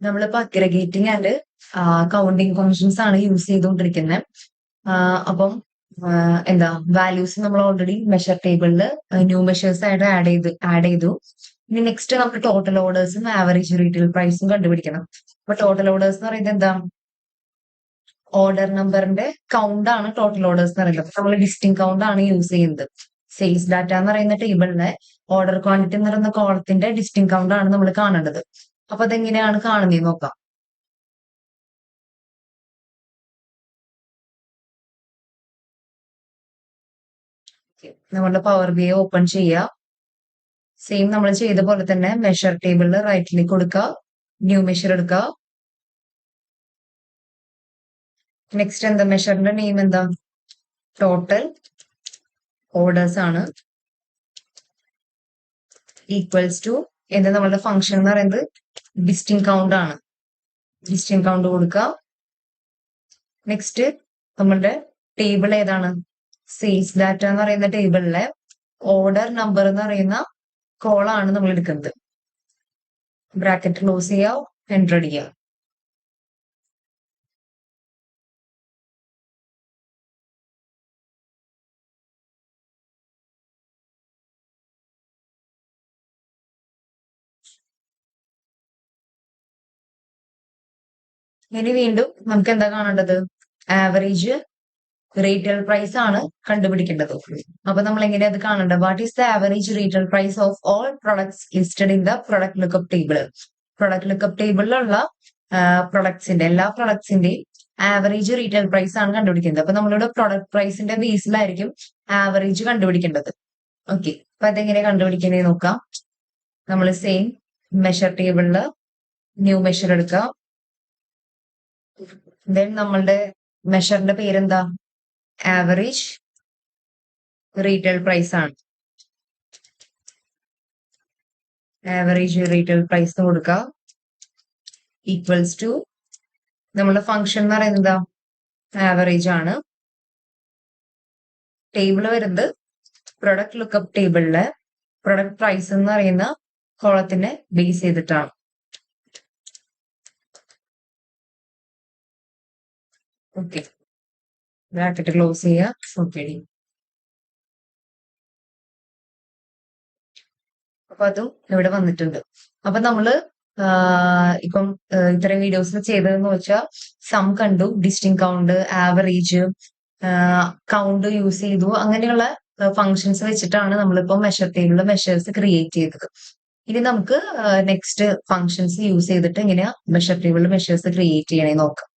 നമ്മളിപ്പോ അഗ്രഗേറ്റിംഗ് and counting functions ആണ് use ചെയ്തുകൊണ്ടിരിക്കുന്നത്. അപ്പം എന്താ വാല്യൂസ് നമ്മൾ ഓൾറെഡി മെഷർ ടേബിളിൽ ന്യൂ മെഷേഴ്സ് ആയിട്ട് ആഡ് ചെയ്തു. ഇനി നെക്സ്റ്റ് നമുക്ക് ടോട്ടൽ ഓർഡേഴ്സും ആവറേജ് റീറ്റെയിൽ പ്രൈസും കണ്ടുപിടിക്കണം. അപ്പൊ ടോട്ടൽ ഓർഡേഴ്സ് എന്ന് പറയുന്നത് എന്താ, ഓർഡർ നമ്പറിന്റെ കൗണ്ട് ആണ് ടോട്ടൽ ഓർഡേഴ്സ് എന്ന് പറയുന്നത്. നമ്മൾ ഡിസ്റ്റിങ് കൗണ്ട് ആണ് യൂസ് ചെയ്യുന്നത്. സെയിൽസ് ഡാറ്റ എന്ന് പറയുന്ന ടേബിളിലെ ഓർഡർ ക്വാണ്ടിറ്റി എന്ന് പറയുന്ന കോളത്തിന്റെ ഡിസ്റ്റിങ് കൗണ്ട് ആണ് നമ്മൾ കാണേണ്ടത്. അപ്പൊ അതെങ്ങനെയാണ് കാണുന്നത് നോക്കാം. നമ്മളുടെ പവർ ബി ഐ ഓപ്പൺ ചെയ്യുക. സെയിം നമ്മൾ ചെയ്ത പോലെ തന്നെ മെഷർ ടേബിളിൽ റൈറ്റ് ക്ലിക്ക് കൊടുക്കുക, ന്യൂ മെഷർ എടുക്കുക. നെക്സ്റ്റ് എന്താ, മെഷറിന്റെ നെയിം എന്താ, ടോട്ടൽ ഓർഡേഴ്സ് ആണ്. ഈക്വൽസ് ടു എന്താ, നമ്മളുടെ ഫംഗ്ഷൻ എന്ന് പറയുന്നത് ഡിസ്റ്റിങ് കൗണ്ട് ആണ്. ഡിസ്റ്റിങ് കൗണ്ട് കൊടുക്കുക. നെക്സ്റ്റ് നമ്മളുടെ ടേബിൾ ഏതാണ്, സെയിൽസ് ഡാറ്റ എന്ന് പറയുന്ന ടേബിളിലെ ഓർഡർ നമ്പർ എന്ന് പറയുന്ന കോളാണ് നമ്മൾ എടുക്കുന്നത്. ബ്രാക്കറ്റ് ക്ലോസ് ചെയ്യുക, എൻ്റർ അടിക്കുക. ഇനി വീണ്ടും നമുക്ക് എന്താ കാണേണ്ടത്, ആവറേജ് റീറ്റെയിൽ പ്രൈസ് ആണ് കണ്ടുപിടിക്കേണ്ടത്. അപ്പൊ നമ്മൾ എങ്ങനെയാ അത് കാണേണ്ടത്, what is the average retail price of all products listed in the product lookup table. Product lookup ടേബിളിലുള്ള പ്രൊഡക്ട്സിന്റെ എല്ലാ പ്രൊഡക്ട്സിന്റെയും ആവറേജ് റീറ്റെയിൽ പ്രൈസ് ആണ് കണ്ടുപിടിക്കുന്നത്. അപ്പൊ നമ്മളിവിടെ പ്രൊഡക്റ്റ് പ്രൈസിന്റെ ബേസിലായിരിക്കും ആവറേജ് കണ്ടുപിടിക്കേണ്ടത്. ഓക്കെ, അപ്പൊ അതെങ്ങനെ കണ്ടുപിടിക്കുന്നത് നോക്കാം. നമ്മൾ സെയിം മെഷർ ടേബിളില് ന്യൂ മെഷർ എടുക്കുക. ദെൻ നമ്മളുടെ മെഷറിന്റെ പേരെന്താ, ആവറേജ് റീറ്റെയിൽ പ്രൈസ് ആണ്. ആവറേജ് റീറ്റെയിൽ പ്രൈസ് കൊടുക്കുക, ഈക്വൽസ് ടു നമ്മുടെ ഫംഗ്ഷൻ എന്ന് പറയുന്നത് എന്താ, ആവറേജ് ആണ്. ടേബിൾ വരുന്നത് പ്രൊഡക്റ്റ് ലുക്കപ്പ് ടേബിളിലെ പ്രൊഡക്റ്റ് പ്രൈസ് എന്ന് പറയുന്ന കോളത്തിനെ ബേസ് ചെയ്തിട്ടാണ്. ഓക്കെ, ബ്രാക്കറ്റ് ക്ലോസ് ചെയ്യുക. ഓക്കെ, അപ്പൊ അതും ഇവിടെ വന്നിട്ടുണ്ട്. അപ്പൊ നമ്മള് ഇപ്പം ഇത്തരം വീഡിയോസിൽ ചെയ്തതെന്ന് വെച്ചാൽ സം കണ്ടു, distinct count, average, count use ചെയ്തു, അങ്ങനെയുള്ള ഫങ്ഷൻസ് വെച്ചിട്ടാണ് നമ്മളിപ്പോ മെഷർ ടേബിളിൽ മെഷേഴ്സ് ക്രിയേറ്റ് ചെയ്തത്. ഇനി നമുക്ക് നെക്സ്റ്റ് ഫങ്ഷൻസ് യൂസ് ചെയ്തിട്ട് എങ്ങനെയാ മെഷർ ടേബിളിൽ മെഷേഴ്സ് ക്രിയേറ്റ് ചെയ്യണേ നോക്കാം.